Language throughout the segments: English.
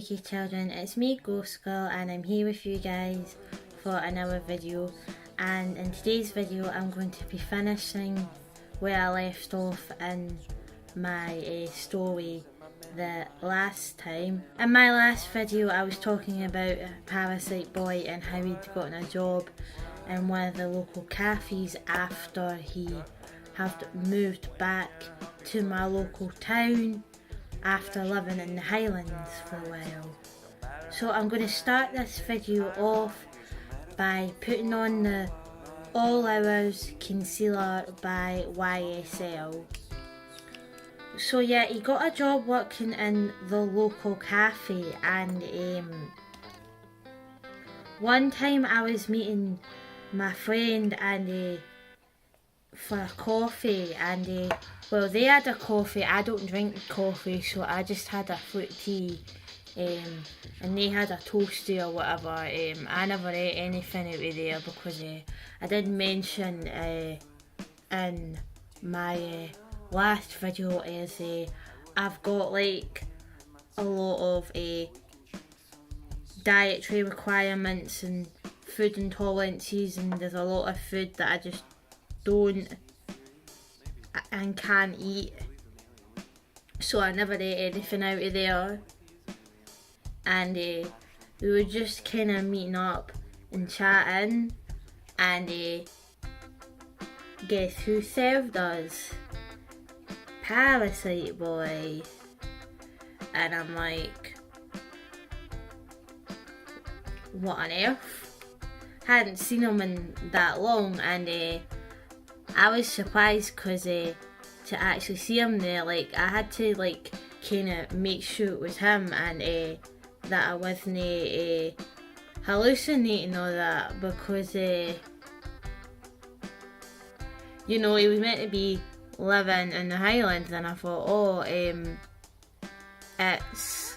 spooky children, it's me Ghost Girl and I'm here with you guys for another video. And in today's video I'm going to be finishing where I left off in my story the last time. In my last video I was talking about a parasite boy and how he'd gotten a job in one of the local cafes after he had moved back to my local town after living in the Highlands for a while. So I'm going to start this video off by putting on the All Hours Concealer by YSL. So yeah, he got a job working in the local cafe, and one time I was meeting my friend and for a coffee, and well, they had a coffee. I don't drink coffee, so I just had a fruit tea, and they had a toasty or whatever. I never ate anything out of there because I did mention in my last video is I've got like a lot of dietary requirements and food intolerances, and there's a lot of food that I just don't and can't eat, so I never ate anything out of there. And we were just kind of meeting up and chatting, and guess who served us? Parasite boy. And I'm like, what on earth? Hadn't seen him in that long, and I was surprised because to actually see him there, like I had to like kind of make sure it was him, and that I wasn't hallucinating or that, because you know, he was meant to be living in the Highlands, and I thought, oh, it's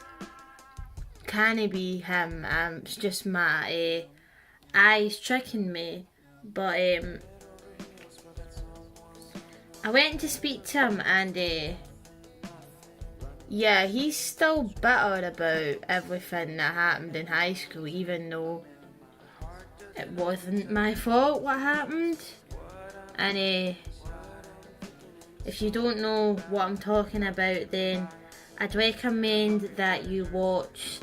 can it be him? It's just my eyes tricking me. But I went to speak to him, and yeah, he's still bitter about everything that happened in high school, even though it wasn't my fault what happened. And if you don't know what I'm talking about, then I'd recommend that you watch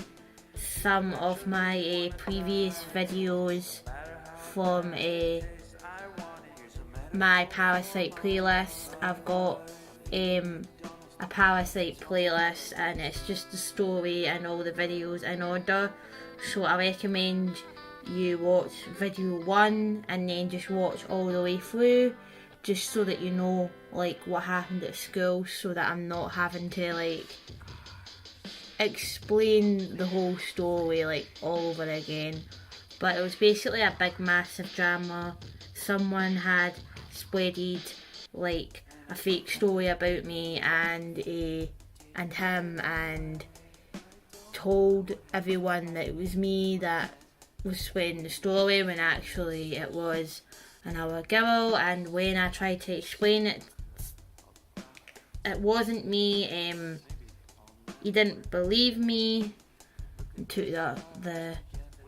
some of my previous videos from my Parasite playlist. I've got a Parasite playlist, and it's just the story and all the videos in order. So I recommend you watch video 1 and then just watch all the way through, just so that you know like what happened at school, so that I'm not having to like explain the whole story like all over again. But it was basically a big massive drama. Someone had spreaded like a fake story about me and him, and told everyone that it was me that was spreading the story, when actually it was another girl. And when I tried to explain it, it wasn't me. He didn't believe me, and took the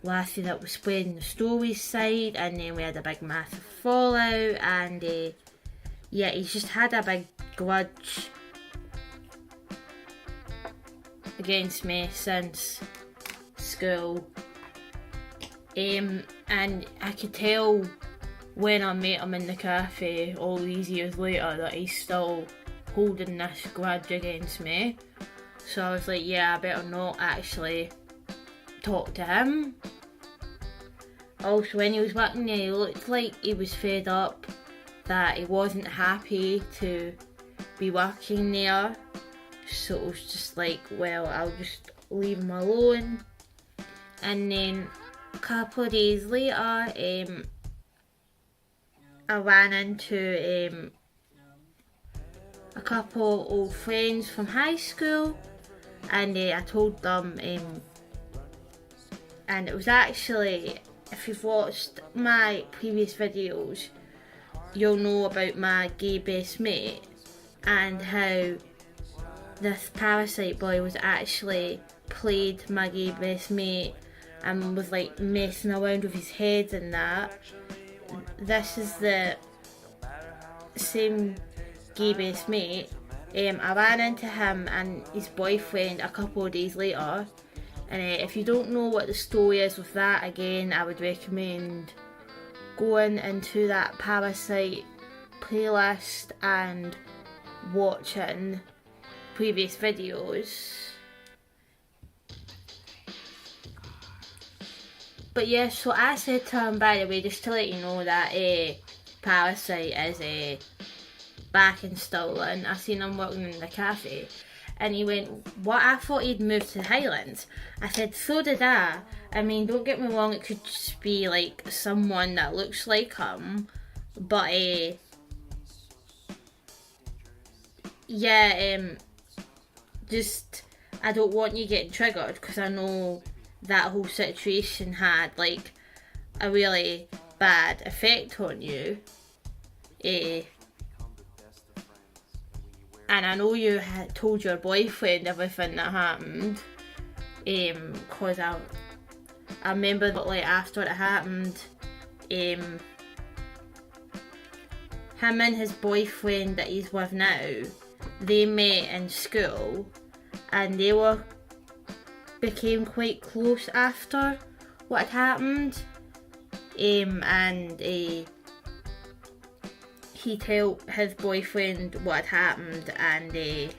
lassie that was spreading the story's side, and then we had a big massive fallout. And yeah, he's just had a big grudge against me since school. And I could tell when I met him in the cafe all these years later that he's still holding this grudge against me. So I was like, yeah, I better not actually talk to him. Also, when he was working there, he looked like he was fed up, that he wasn't happy to be working there. So it was just like, well, I'll just leave him alone. And then a couple of days later, I ran into a couple of old friends from high school, and I told them, and it was actually, if you've watched my previous videos, you'll know about my gay best mate and how this parasite boy was actually played my gay best mate and was like messing around with his head and that. This is the same gay best mate. I ran into him and his boyfriend a couple of days later, and if you don't know what the story is with that, again, I would recommend going into that Parasite playlist and watching previous videos. But yeah, so I said to him, by the way, just to let you know that Parasite is back in Stirling. I seen him working in the cafe, and he went, what, I thought he'd moved to the Highlands. I said, so did I. I mean, don't get me wrong, it could just be like someone that looks like him, but yeah, just, I don't want you getting triggered, because I know that whole situation had like a really bad effect on you, and I know you had told your boyfriend everything that happened, cause I remember that like after it happened, him and his boyfriend that he's with now, they met in school, and they became quite close after what had happened, and he told his boyfriend what had happened, and they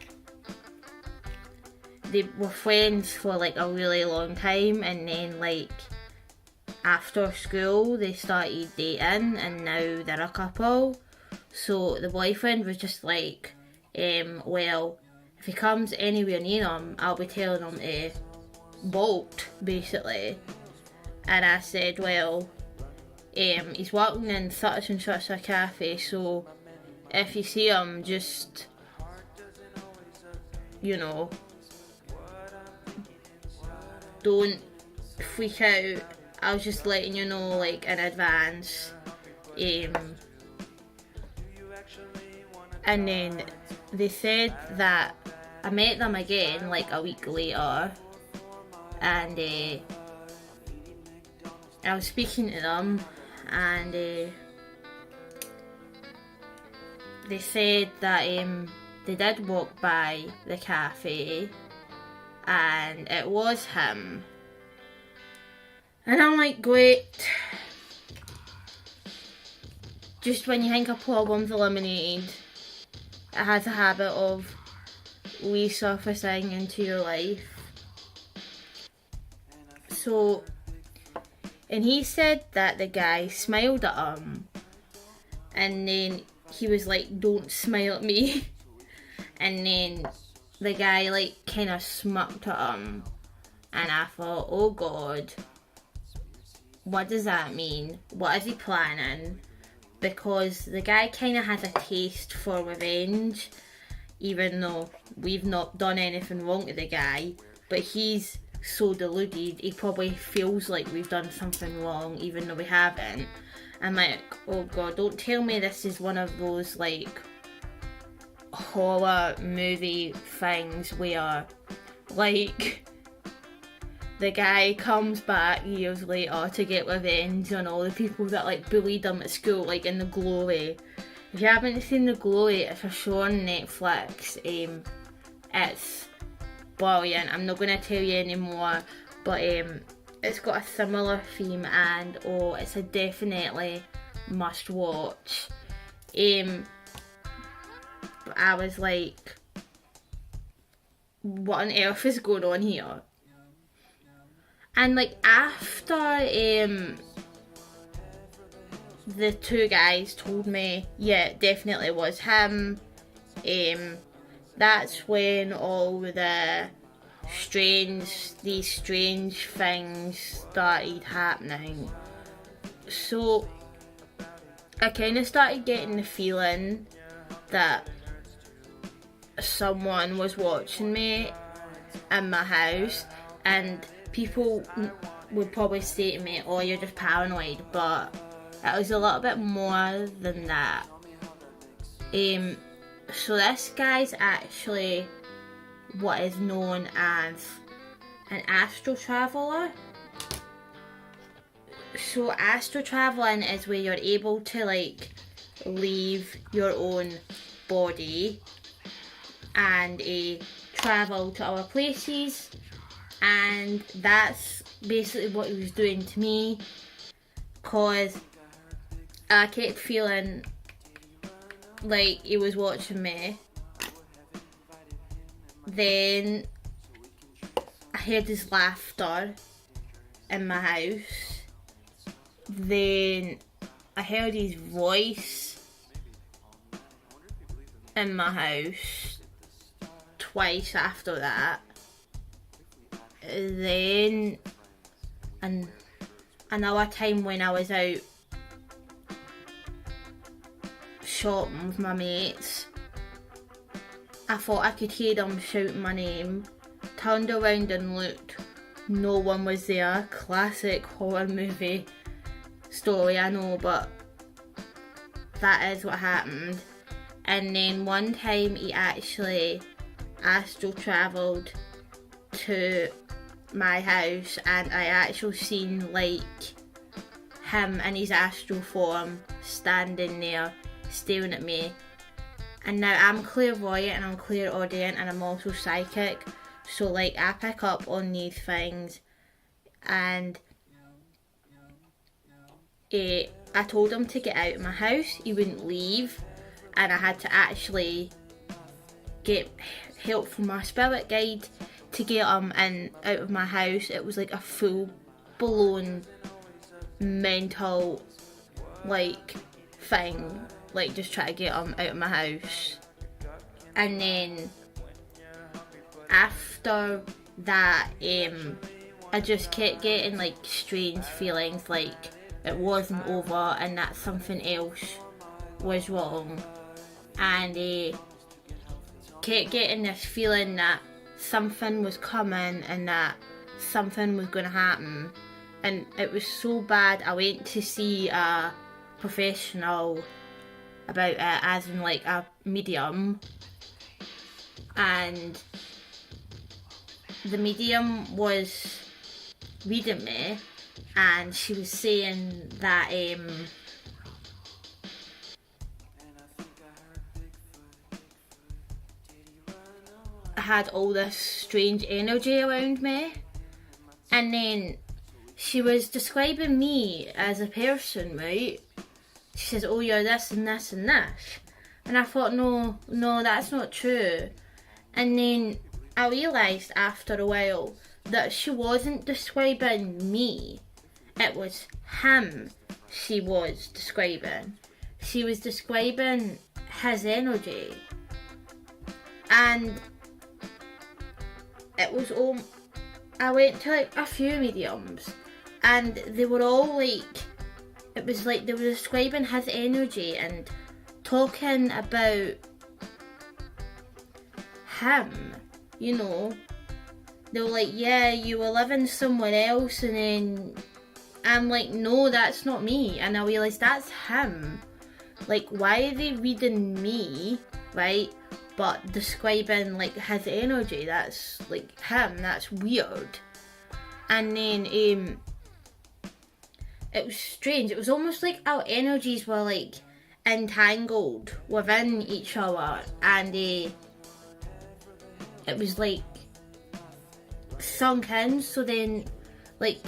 were friends for like a really long time, and then like after school they started dating, and now they're a couple. So the boyfriend was just like, well, if he comes anywhere near him, I'll be telling him to bolt, basically. And I said, well, he's working in such and such a cafe, so if you see him, just, you know, don't freak out. I was just letting you know, like, in advance. And then they said that I met them again, like, a week later, and I was speaking to them, and they said that they did walk by the cafe, and it was him. And I'm like, great. Just when you think a problem's eliminated, it has a habit of resurfacing into your life. So, and he said that the guy smiled at him, and then he was like, don't smile at me. And then the guy like kind of smirked at him, and I thought, oh god, what does that mean? What is he planning? Because the guy kind of has a taste for revenge, even though we've not done anything wrong to the guy, but he's so deluded, he probably feels like we've done something wrong, even though we haven't. I'm like, oh god, don't tell me this is one of those like horror movie things where like the guy comes back years later to get revenge on all the people that like bullied him at school, like in The Glory. If you haven't seen The Glory, it's a show on Netflix. It's brilliant. I'm not going to tell you anymore, but it's got a similar theme, and it's a definitely must watch. I was like, what on earth is going on here? And like after the two guys told me, yeah, it definitely was him, that's when all the these strange things started happening. So I kind of started getting the feeling that someone was watching me in my house, and people would probably say to me, oh, you're just paranoid, but it was a little bit more than that. So this guy's actually what is known as an astral traveller. So astral travelling is where you're able to like leave your own body and travel to other places, and that's basically what he was doing to me, cause I kept feeling like he was watching me. Then I heard his laughter in my house. Then I heard his voice in my house twice after that. Then another time when I was out shopping with my mates, I thought I could hear them shouting my name. Turned around and looked, no one was there. Classic horror movie story, I know, but that is what happened. And then one time he actually astral travelled to my house, and I actually seen like him in his astral form standing there staring at me. And now I'm clairvoyant and I'm clairaudient and I'm also psychic, so like I pick up on these things. And I told him to get out of my house, he wouldn't leave, and I had to actually get help from my spirit guide to get him in out of my house. It was like a full blown mental like thing, like just try to get him out of my house. And then after that I just kept getting like strange feelings like it wasn't over and that something else was wrong, and kept getting this feeling that something was coming and that something was going to happen. And it was so bad I went to see a professional about it, as in like a medium, and the medium was reading me, and she was saying that I had all this strange energy around me. And then she was describing me as a person, right? She says, oh, you're this and this and this. And I thought, no, that's not true. And then I realised after a while that she wasn't describing me. It was him she was describing. She was describing his energy. And it was all... I went to like a few mediums, and they were all like... It was like they were describing his energy and talking about him, you know. They were like, yeah, you were living somewhere else, and then I'm like, no, that's not me. And I realised that's him. Like, why are they reading me, right, but describing like his energy? That's like him, that's weird. And then it was strange. It was almost like our energies were like entangled within each other, and it was like sunk in. So then like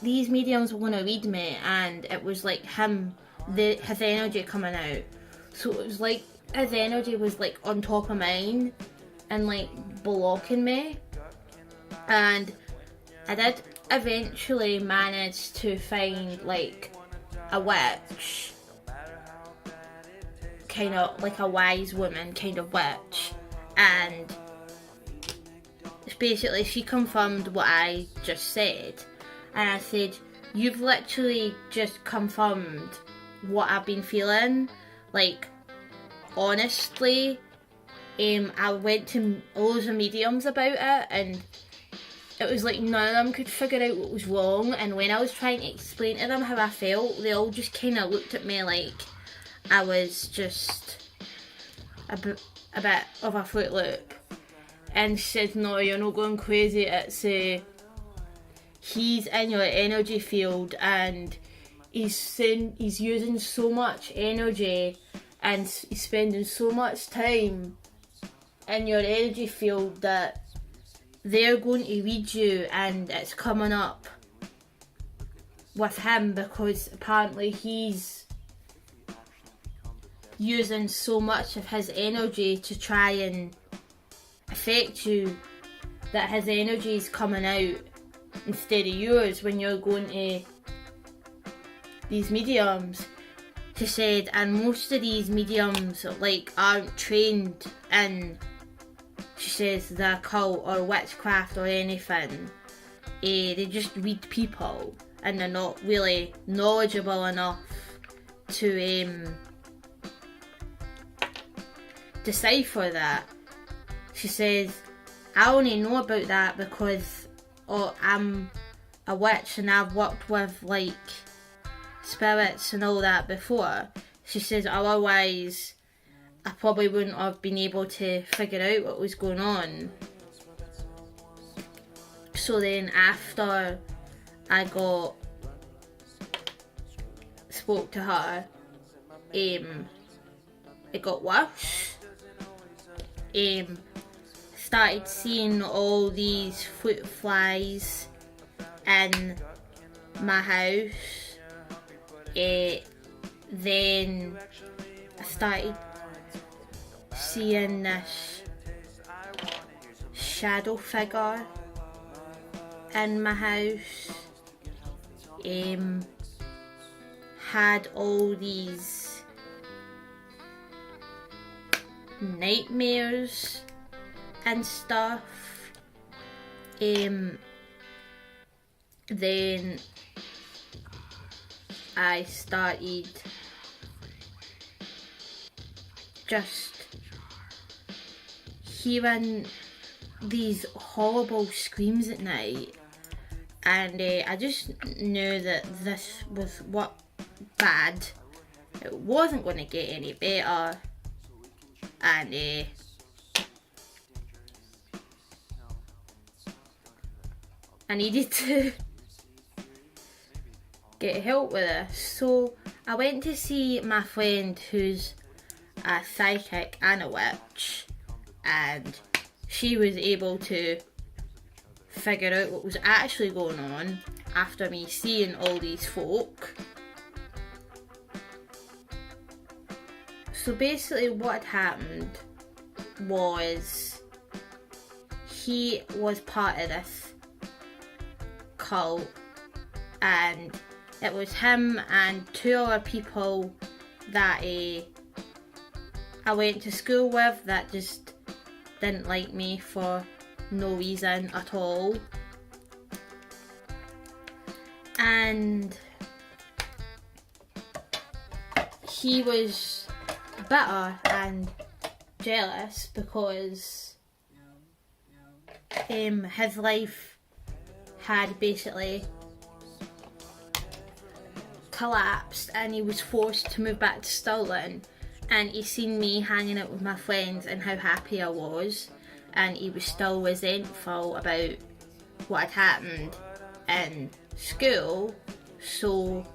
these mediums were going to read me, and it was like him, his energy coming out. So it was like his energy was like on top of mine and like blocking me. And I did eventually manage to find like a witch, kind of like a wise woman kind of witch, and basically she confirmed what I just said. And I said, you've literally just confirmed what I've been feeling. Like, honestly, I went to loads of mediums about it, and it was like none of them could figure out what was wrong. And when I was trying to explain to them how I felt, they all just kind of looked at me like I was just a bit of a Fruit Loop. and she said, no, you're not going crazy, it's he's in your energy field and he's using so much energy and he's spending so much time in your energy field that they're going to read you, and it's coming up with him because apparently he's using so much of his energy to try and affect you that his energy is coming out instead of yours when you're going to these mediums. She said, and most of these mediums like aren't trained in, she says, the occult or witchcraft or anything. They just read people and they're not really knowledgeable enough to decipher that. She says, I only know about that because I'm a witch and I've worked with like spirits and all that before. She says, otherwise I probably wouldn't have been able to figure out what was going on. So then after I spoke to her, it got worse. Started seeing all these fruit flies in my house. Then I started seeing this shadow figure in my house. Had all these nightmares and stuff. Then I started just hearing these horrible screams at night, and I just knew that this was what bad. It wasn't going to get any better, and I needed to get help with this. So I went to see my friend who's a psychic and a witch, and she was able to figure out what was actually going on after me seeing all these folk. So basically what happened was he was part of this cult, and it was him and two other people that I went to school with that just didn't like me for no reason at all. And he was bitter and jealous because his life had basically collapsed and he was forced to move back to Stirling, and he seen me hanging out with my friends and how happy I was, and he was still resentful about what had happened in school. So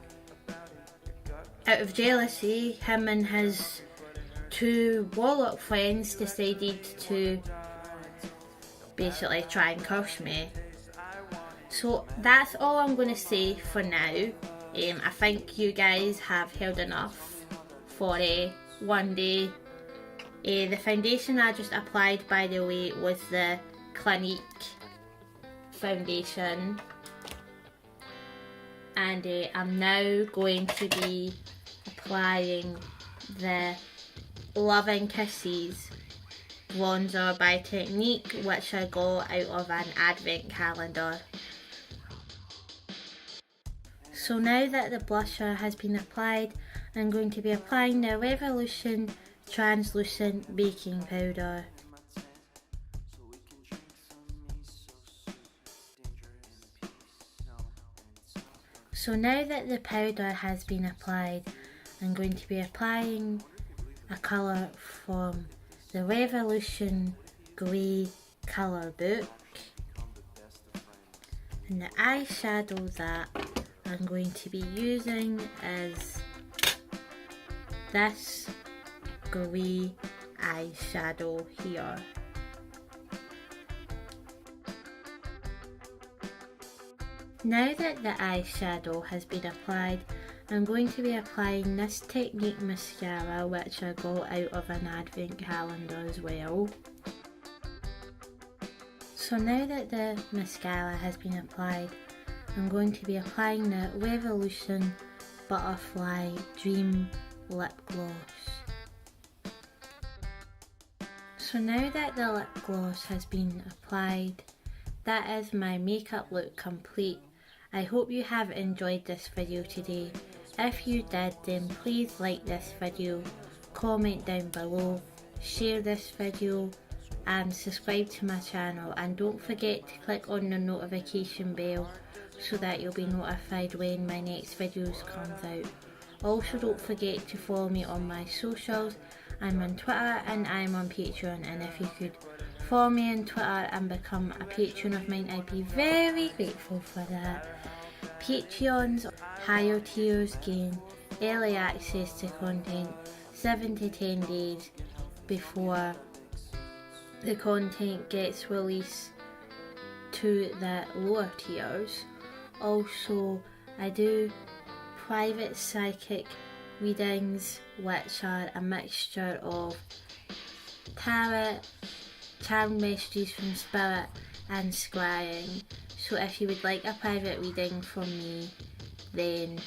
out of jealousy, him and his two warlock friends decided to basically try and curse me. So that's all I'm going to say for now. I think you guys have heard enough for one day. The foundation I just applied, by the way, was the Clinique foundation, and I'm now going to be applying the Loving Kisses bronzer by Technique, which I got out of an advent calendar. So now that the blusher has been applied, I'm going to be applying the Revolution Translucent Baking Powder. So now that the powder has been applied, I'm going to be applying a colour from the Revolution Grey colour book. And the eyeshadow that I'm going to be using is this grey eyeshadow here. Now that the eyeshadow has been applied, I'm going to be applying this Technique mascara, which I got out of an advent calendar as well. So now that the mascara has been applied, I'm going to be applying the Revolution Butterfly Dream Lip Gloss. So now that the lip gloss has been applied, that is my makeup look complete. I hope you have enjoyed this video today. If you did, then please like this video, comment down below, share this video and subscribe to my channel, and don't forget to click on the notification bell so that you'll be notified when my next videos comes out. Also, don't forget to follow me on my socials. I'm on Twitter and I'm on Patreon, and if you could follow me on Twitter and become a patron of mine, I'd be very grateful for that. Patreons, higher tiers gain early access to content 7 to 10 days before the content gets released to the lower tiers. Also, I do private psychic readings, which are a mixture of tarot, charm messages from spirit and scrying. So if you would like a private reading from me, then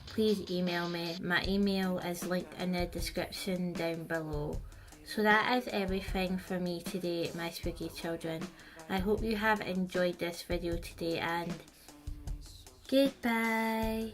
please email me. My email is linked in the description down below. So that is everything for me today, my spooky children. I hope you have enjoyed this video today, and goodbye.